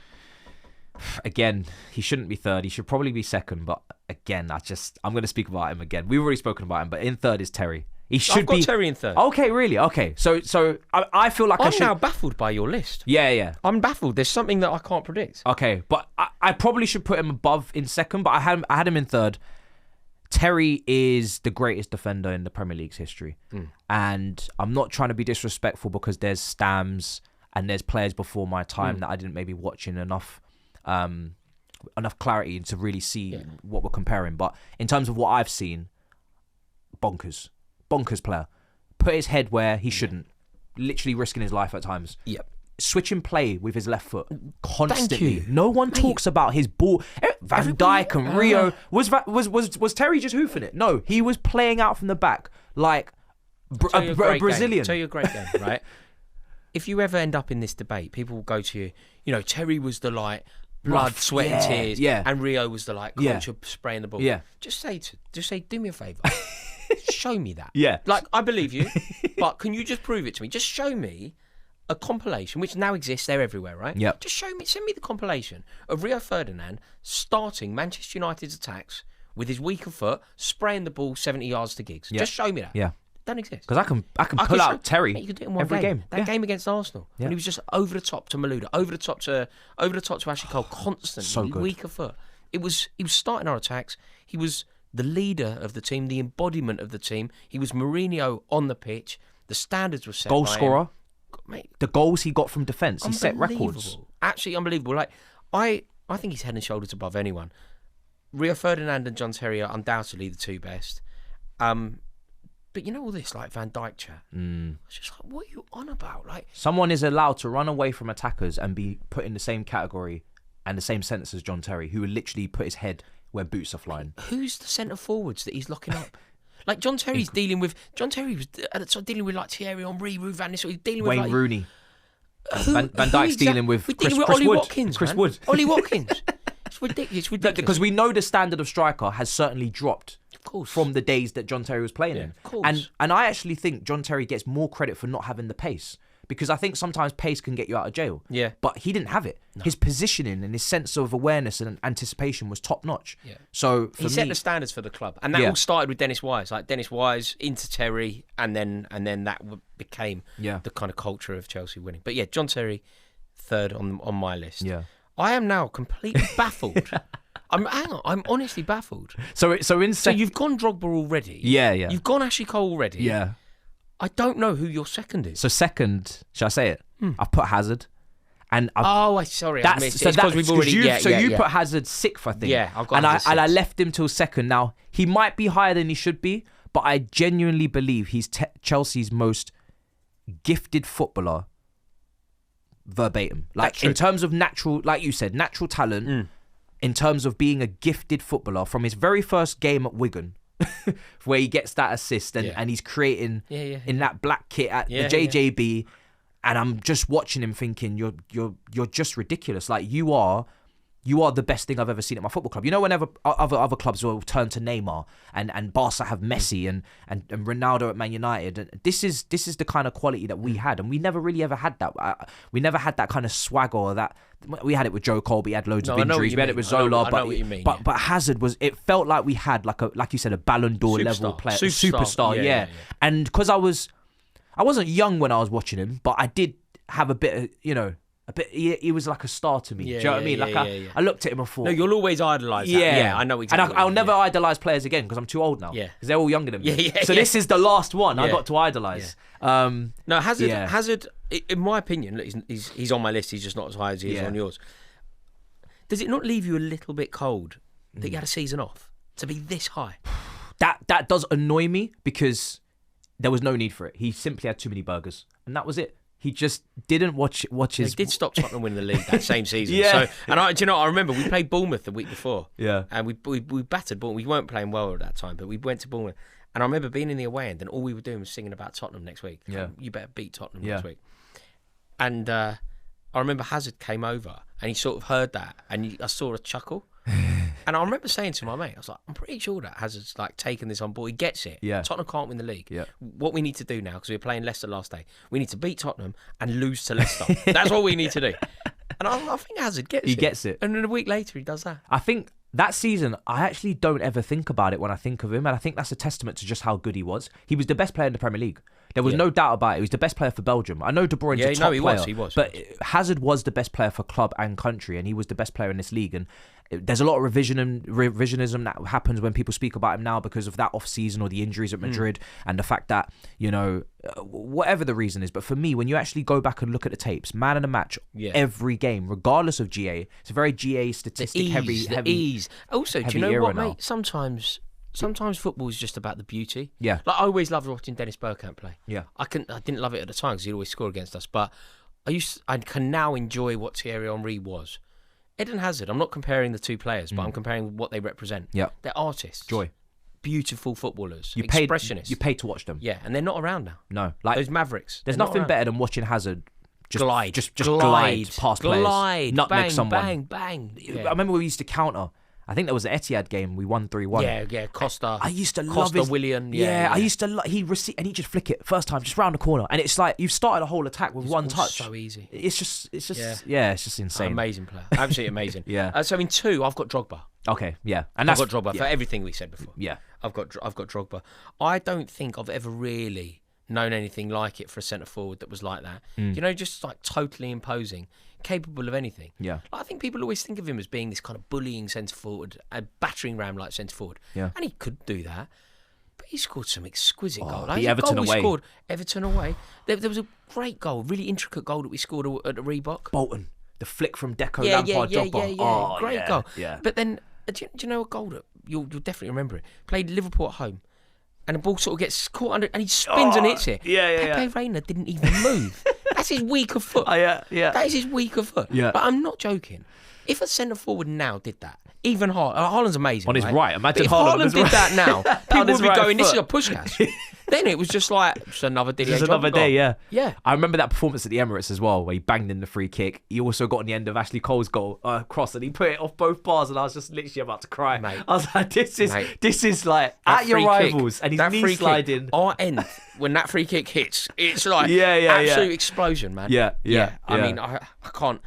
Again, he shouldn't be 3rd. He should probably be 2nd. But again, I'm going to speak about him again. We've already spoken about him, but in 3rd is Terry. He should I've got Terry in 3rd. Okay, really? Okay, so I feel like I'm now baffled by your list. Yeah. I'm baffled. There's something that I can't predict. Okay, but I probably should put him above in 2nd. But I had him in 3rd. Terry is the greatest defender in the Premier League's history. And I'm not trying to be disrespectful because there's Stams and there's players before my time that I didn't maybe watch in enough clarity to really see what we're comparing. But in terms of what I've seen, bonkers player. Put his head where he shouldn't. Literally risking his life at times. Yep. Switching play with his left foot constantly. No one talks about his ball. Van Dijk and Rio. Was Terry just hoofing it? No, he was playing out from the back like a Brazilian. I'll tell you a great game, right? If you ever end up in this debate, people will go to you, Terry was the blood, sweat and tears, and Rio was the culture spraying the ball. Yeah. Just say, do me a favour. Show me that. Yeah. I believe you, but can you just prove it to me? Just show me a compilation, which now exists, they're everywhere, right? Yeah. Just send me the compilation of Rio Ferdinand starting Manchester United's attacks with his weaker foot, spraying the ball 70 yards to Giggs. Just show me that. Yeah. Doesn't exist. Because I can pull out Terry you can do it in one every game. That game against Arsenal, when he was just over the top to Malouda, over the top to Ashley Cole constantly. So good. Weaker foot. He was starting our attacks. He was the leader of the team, the embodiment of the team. He was Mourinho on the pitch. The standards were set. Goal scorer. Mate, the goals he got from defence, he set records. Absolutely unbelievable. Like I think he's head and shoulders above anyone. Rio Ferdinand and John Terry are undoubtedly the two best. But you know all this like Van Dijk chat. It's just like, what are you on about? Like, someone is allowed to run away from attackers and be put in the same category and the same sentence as John Terry, who would literally put his head where boots are flying. Who's the centre forwards that he's locking up? Like John Terry's dealing with. John Terry was dealing with like Thierry Henry, Ruud van Nistelrooy. He's dealing with Wayne like, Rooney. Van Dijk's dealing with Chris Ollie Wood. Watkins. Chris man. Wood. Ollie Watkins. It's ridiculous. Because we know the standard of striker has certainly dropped of course. from the days that John Terry was playing in. Of course. And I actually think John Terry gets more credit for not having the pace. Because I think sometimes pace can get you out of jail. Yeah. But he didn't have it. No. His positioning and his sense of awareness and anticipation was top notch. Yeah. So for he set the standards for the club. And that all started with Dennis Wise. Like Dennis Wise into Terry, and then that became the kind of culture of Chelsea winning. But yeah, John Terry, third on my list. Yeah. I am now completely baffled. I'm honestly baffled. So you've gone Drogba already. Yeah. You've gone Ashley Cole already. Yeah. I don't know who your second is. So second, shall I say it? I've put Hazard. And I missed it. It's because we've already... You put Hazard sixth, I think. Yeah, I've got Hazard and I left him till second. Now, he might be higher than he should be, but I genuinely believe he's Chelsea's most gifted footballer verbatim. Like, in terms of natural, like you said, natural talent, in terms of being a gifted footballer from his very first game at Wigan, where he gets that assist and he's creating in that black kit at the JJB, and I'm just watching him thinking, you're just ridiculous. Like you are the best thing I've ever seen at my football club. You know, whenever other clubs will turn to Neymar and Barca have Messi and Ronaldo at Man United, and this is the kind of quality that we had, and we never really ever had that. We never had that kind of swagger or that. We had it with Joe Cole, but he had loads of injuries. We had it with Zola, but Hazard was. It felt like we had like you said, a Ballon d'Or level player, superstar. Yeah. And because I wasn't young when I was watching him, but I did have a bit of, he was like a star to me. Do you know what I mean? I looked at him and thought... No, you'll always idolise that. Yeah, I know exactly. And I'll never idolise players again because I'm too old now. Yeah. Because they're all younger than me. So this is the last one I got to idolise. No, Hazard, in my opinion, he's on my list. He's just not as high as he is on yours. Does it not leave you a little bit cold that you had a season off to be this high? That does annoy me because there was no need for it. He simply had too many burgers. And that was it. He just didn't watch his... They did stop Tottenham winning the league that same season. So, and I remember we played Bournemouth the week before. Yeah. And we battered Bournemouth. We weren't playing well at that time, but we went to Bournemouth. And I remember being in the away end, and all we were doing was singing about Tottenham next week. Yeah. You better beat Tottenham next week. And I remember Hazard came over, and he sort of heard that, and I saw a chuckle. And I remember saying to my mate, I was like, I'm pretty sure that Hazard's like taken this on board. He gets it. Yeah. Tottenham can't win the league. Yeah. What we need to do now, because we were playing Leicester last day, we need to beat Tottenham and lose to Leicester. That's what we need to do. And I think Hazard gets it. He gets it. And then a week later, he does that. I think that season, I actually don't ever think about it when I think of him. And I think that's a testament to just how good he was. He was the best player in the Premier League. There was no doubt about it. He was the best player for Belgium. I know De Bruyne's a top player. He was. But Hazard was the best player for club and country, and he was the best player in this league. And there's a lot of revisionism that happens when people speak about him now because of that off-season or the injuries at Madrid and the fact that, whatever the reason is. But for me, when you actually go back and look at the tapes, man of the match, every game, regardless of GA, it's a very GA statistic heavy. Also, do you know what, mate? Sometimes football is just about the beauty. Yeah. Like I always loved watching Dennis Bergkamp play. Yeah. I didn't love it at the time because he'd always score against us, but I can now enjoy what Thierry Henry was. Eden Hazard, I'm not comparing the two players, but I'm comparing what they represent. Yeah. They're artists. Joy. Beautiful footballers. Expressionists. You paid to watch them. Yeah, and they're not around now. No. Like those Mavericks. There's nothing better than watching Hazard glide past players. Nutmeg bang, someone. Bang, bang. Yeah. I remember we used to counter. I think that was the Etihad game. We won 3-1. Yeah, Costa. I used to love his... William. I used to love... He'd just flick it first time, just round the corner. And it's like, you've started a whole attack with one touch. So easy. It's just insane. Amazing player. Absolutely amazing. Yeah. So in 2, I've got Drogba. Okay, yeah. And I've got Drogba for everything we said before. Yeah. I've got Drogba. I don't think I've ever really known anything like it for a centre forward that was like that. Just like totally imposing, capable of anything. Yeah. I think people always think of him as being this kind of bullying centre forward, a battering ram like centre forward. Yeah. And he could do that. But He scored some exquisite goals. The Everton away. We scored Everton away. There was a great goal, really intricate goal that we scored at the Reebok. Bolton, the flick from Deco, Lampard, Drogba. Oh, great goal. Yeah. But then, do you know a goal that you'll definitely remember it? Played Liverpool at home, and the ball sort of gets caught under, and he spins and hits it. Pepe Reina didn't even move. That's his weaker foot. Yeah. That is his weaker foot. Yeah. But I'm not joking. If a centre forward now did that, even Haaland's amazing. On his right, imagine if Haaland did that now, people would be going, "This is a pushcast." Then it was just like, just another day. Just another day, yeah. Yeah. I remember that performance at the Emirates as well, where he banged in the free kick. He also got on the end of Ashley Cole's goal cross, and he put it off both bars, and I was just literally about to cry. Mate, I was like, this is like at your rivals, and he's knee sliding. Our end, when that free kick hits, it's like absolute explosion, man. Yeah. I mean, I can't.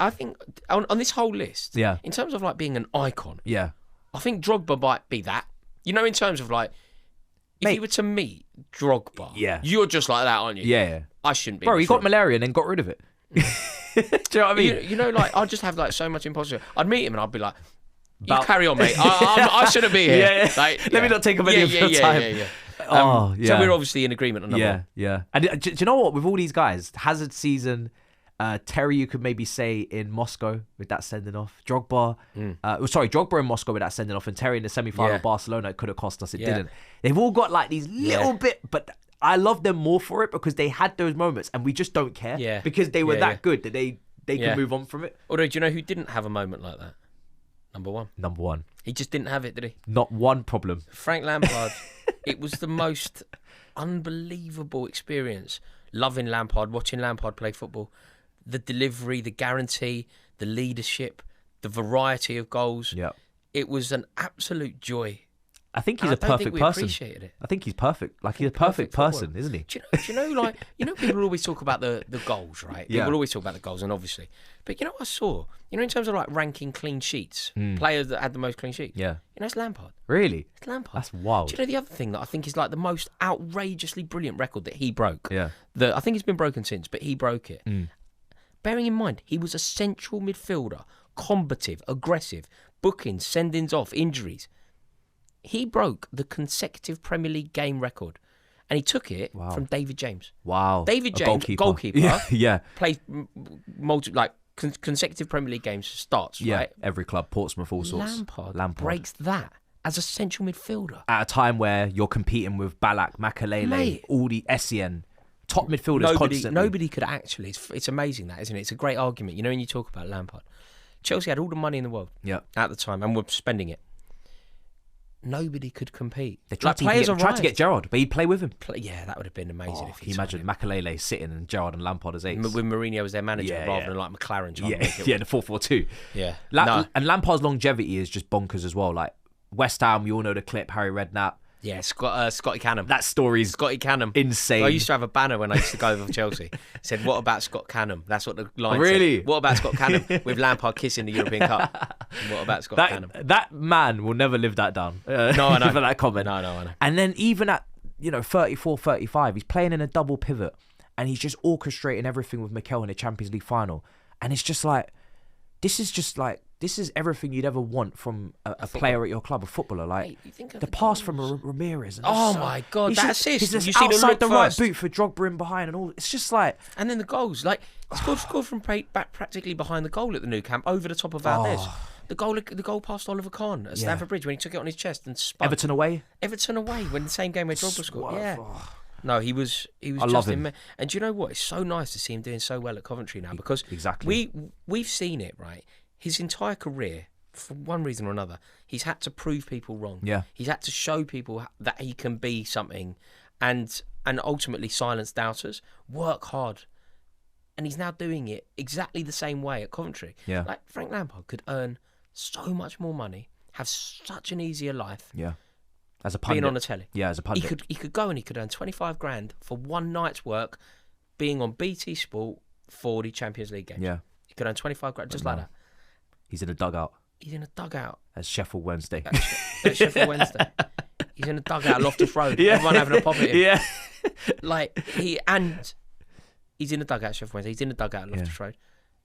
I think on this whole list, in terms of like being an icon, I think Drogba might be that. You know, in terms of like, if you were to meet Drogba, you're just like that, aren't you? Yeah. I shouldn't be. Bro, he got malaria and then got rid of it. Do you know what I mean? You know, like, I'd just have like so much imposter. I'd meet him and I'd be like, you carry on, mate. I shouldn't be here. Yeah. Like, Let me not take up any of your time. So we're obviously in agreement on that one. Yeah. And do you know what? With all these guys, Hazard season, Terry, you could maybe say in Moscow with that sending off. Drogba, Drogba in Moscow with that sending off, and Terry in the semi-final of Barcelona. It could have cost us. It didn't. They've all got like these little bit, but I love them more for it because they had those moments, and we just don't care. Yeah. Because they were that good that they can move on from it. Although, do you know who didn't have a moment like that? Number one. He just didn't have it, did he? Not one problem. Frank Lampard. It was the most unbelievable experience. Loving Lampard, watching Lampard play football. The delivery, the guarantee, the leadership, the variety of goals. Yeah. It was an absolute joy. I think he's a perfect person. Appreciated it. I think he's perfect. Like, he's a perfect person, isn't he? Do you know, people always talk about the goals, right? Yeah. People always talk about the goals, and obviously. But you know what I saw? You know, in terms of like ranking clean sheets, players that had the most clean sheets. Yeah. You know, it's Lampard. Really? It's Lampard. That's wild. Do you know the other thing that I think is like the most outrageously brilliant record that he broke? Yeah. I think it's been broken since, but he broke it. Bearing in mind, he was a central midfielder, combative, aggressive, bookings, sendings off, injuries. He broke the consecutive Premier League game record, and he took it from David James. Wow. David James, goalkeeper. Yeah. Plays consecutive Premier League games, starts, right? Every club, Portsmouth, all sorts. Lampard breaks that as a central midfielder. At a time where you're competing with Ballack, Makelele, all the Essien, top midfielders constantly. Nobody could actually. It's amazing that, isn't it? It's a great argument. You know, when you talk about Lampard, Chelsea had all the money in the world at the time, and were spending it. Nobody could compete. They tried to get Gerrard, but he'd play with him. That would have been amazing. If can you imagine Makelele sitting and Gerrard and Lampard as eights? With Mourinho as their manager rather than like McLaren. The 4-4-2. Yeah. And Lampard's longevity is just bonkers as well. Like West Ham, we all know the clip, Harry Redknapp. Yeah, Scotty Canham. That story's Scotty Canham. Insane. I used to have a banner when I used to go over for Chelsea. It said, "What about Scott Canham?" That's what the line really? said. What about Scott Canham with Lampard kissing the European Cup? What about Scott Canham? That man will never live that down. No, I know. For that comment. No, I know. And then even at 34, 35, he's playing in a double pivot, and he's just orchestrating everything with Mikel in the Champions League final. And it's just like, this is everything you'd ever want from a player at your club, a footballer. Like, the pass from Ramirez. And my God, that assist. He's just outside the right boot for Drogba in behind and all. It's just like... And then the goals. Like, scored from back practically behind the goal at the Nou Camp, over the top of Valdez. The goal past Oliver Kahn at Stamford Bridge when he took it on his chest and spun. Everton away, when the same game where Drogba scored. Yeah. No, he was I love him. And do you know what? It's so nice to see him doing so well at Coventry now, because we've seen it, right? His entire career, for one reason or another, he's had to prove people wrong. Yeah. He's had to show people that he can be something and ultimately silence doubters, work hard. And he's now doing it exactly the same way at Coventry. Yeah. Like, Frank Lampard could earn so much more money, have such an easier life. Yeah. As a pundit. Being on the telly. Yeah, as a pundit. He could go and he could earn 25 grand for one night's work being on BT Sport for the Champions League games. Yeah. He could earn 25 grand just like that. He's in a dugout. He's in a dugout. At Sheffield Wednesday. At Sheffield Wednesday. He's in a dugout at Loftus Road. Yeah. Everyone having a pop at him. Yeah. He's in a dugout at Sheffield Wednesday. He's in a dugout at Loftus Road.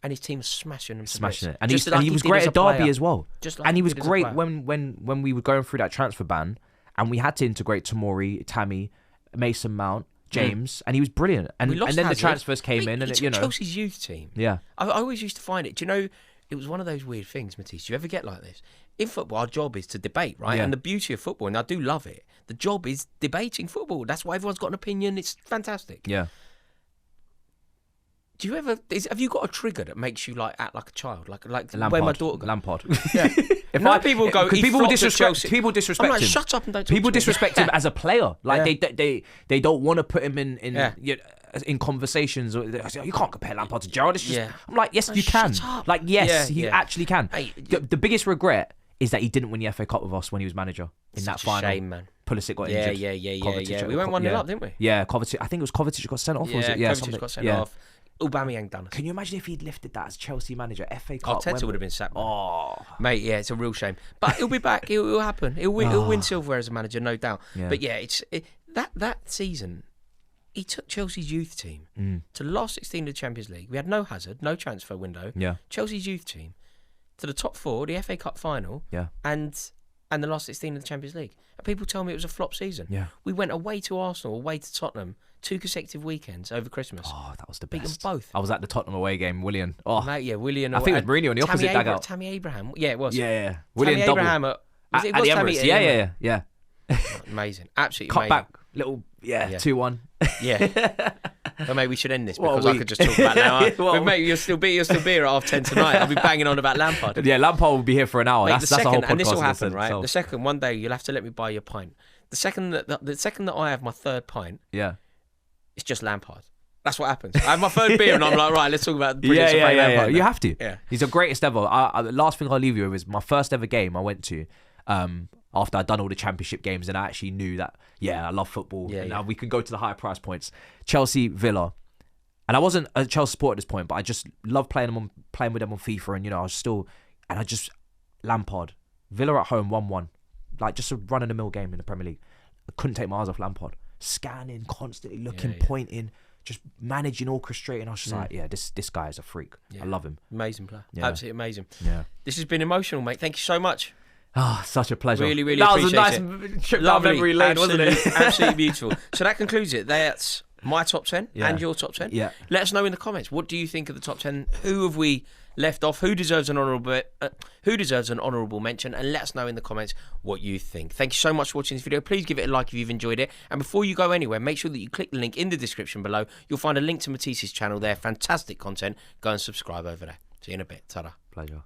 And his team's smashing him. Smashing it. And he was great at Derby as well. And he was great when we were going through that transfer ban and we had to integrate Tomori, Tammy, Mason Mount, James, and he was brilliant. And then the transfers came in, and Chelsea's youth team. Yeah, I always used to find it. Do you know? It was one of those weird things, Matisse. Do you ever get like this? In football, our job is to debate, right? Yeah. And the beauty of football, and I do love it, the job is debating football. That's why everyone's got an opinion. It's fantastic. Yeah. Do you ever? Have you got a trigger that makes you like act like a child, like Lampard, where my daughter goes? Lampard. Yeah. People go because people disrespect. People disrespect I'm like, him. shut up and don't talk People to me. disrespect him as a player. Like they don't want to put him in conversations. Or you can't compare Lampard to Gerrard. It's just, I'm like, yes, you can. Shut up. Like, yes, you actually can. Hey, the biggest regret is that he didn't win the FA Cup with us when he was manager in that final. Shame, man. Pulisic got injured. Yeah. We went 1-0 up, didn't we? Yeah, Kovacic. I think it was Kovacic who got sent off. Yeah, was it? Kovacic got sent off. Aubameyang done us. Can you imagine if he'd lifted that as Chelsea manager? FA Cup. Arteta would have been sacked. Oh, mate, yeah, it's a real shame. But he'll be back. It'll happen. He'll win silverware as a manager, no doubt. Yeah. But yeah, that season, he took Chelsea's youth team to the last 16 of the Champions League. We had no Hazard, no transfer window. Yeah. Chelsea's youth team to the top 4, the FA Cup final. Yeah. And the last 16 of the Champions League. And people tell me it was a flop season. Yeah. We went away to Arsenal, away to Tottenham, 2 consecutive weekends over Christmas. Oh, that was the Beat best. them both. I was at the Tottenham away game, Willian. Oh, mate, yeah, Willian. I think it was Mourinho on the opposite dugout. Tammy Abraham. Yeah, it was. Yeah. Willian Tammy double. Abraham at At the Emirates. Yeah. Amazing. Absolutely Cut amazing. back. Little, 2-1. Yeah. Well, mate, we should end this because I could just talk about now. Mate, you'll still be here at 10:30 tonight. I'll be banging on about Lampard. Yeah, Lampard will be here for an hour. Mate, that's a whole podcast. And this will happen, in right? itself. The second, one day you'll have to let me buy your pint. The second that I have my third pint, it's just Lampard. That's what happens. I have my third beer and I'm like, right, let's talk about the brilliance of Lampard. You have to. Yeah. He's the greatest ever. The last thing I'll leave you with is my first ever game I went to. After I'd done all the championship games and I actually knew that, I love football. Now we can go to the higher price points. Chelsea, Villa. And I wasn't a Chelsea supporter at this point, but I just loved playing with them on FIFA. And, Lampard. Villa at home, 1-1. Like just a run-of-the-mill game in the Premier League. I couldn't take my eyes off Lampard. Scanning, constantly looking, pointing, just managing, orchestrating. I was just like, this guy is a freak. I love him. Amazing player. Absolutely amazing. Yeah. This has been emotional, mate. Thank you so much. Oh, such a pleasure. Really, really appreciate it. That was a nice trip down memory lane, wasn't it? Absolutely beautiful. So that concludes it. That's my top 10 and your top 10. Yeah. Let us know in the comments. What do you think of the top 10? Who have we left off? Who deserves an honourable mention? And let us know in the comments what you think. Thank you so much for watching this video. Please give it a like if you've enjoyed it. And before you go anywhere, make sure that you click the link in the description below. You'll find a link to Matisse's channel there. Fantastic content. Go and subscribe over there. See you in a bit. Ta-da. Pleasure.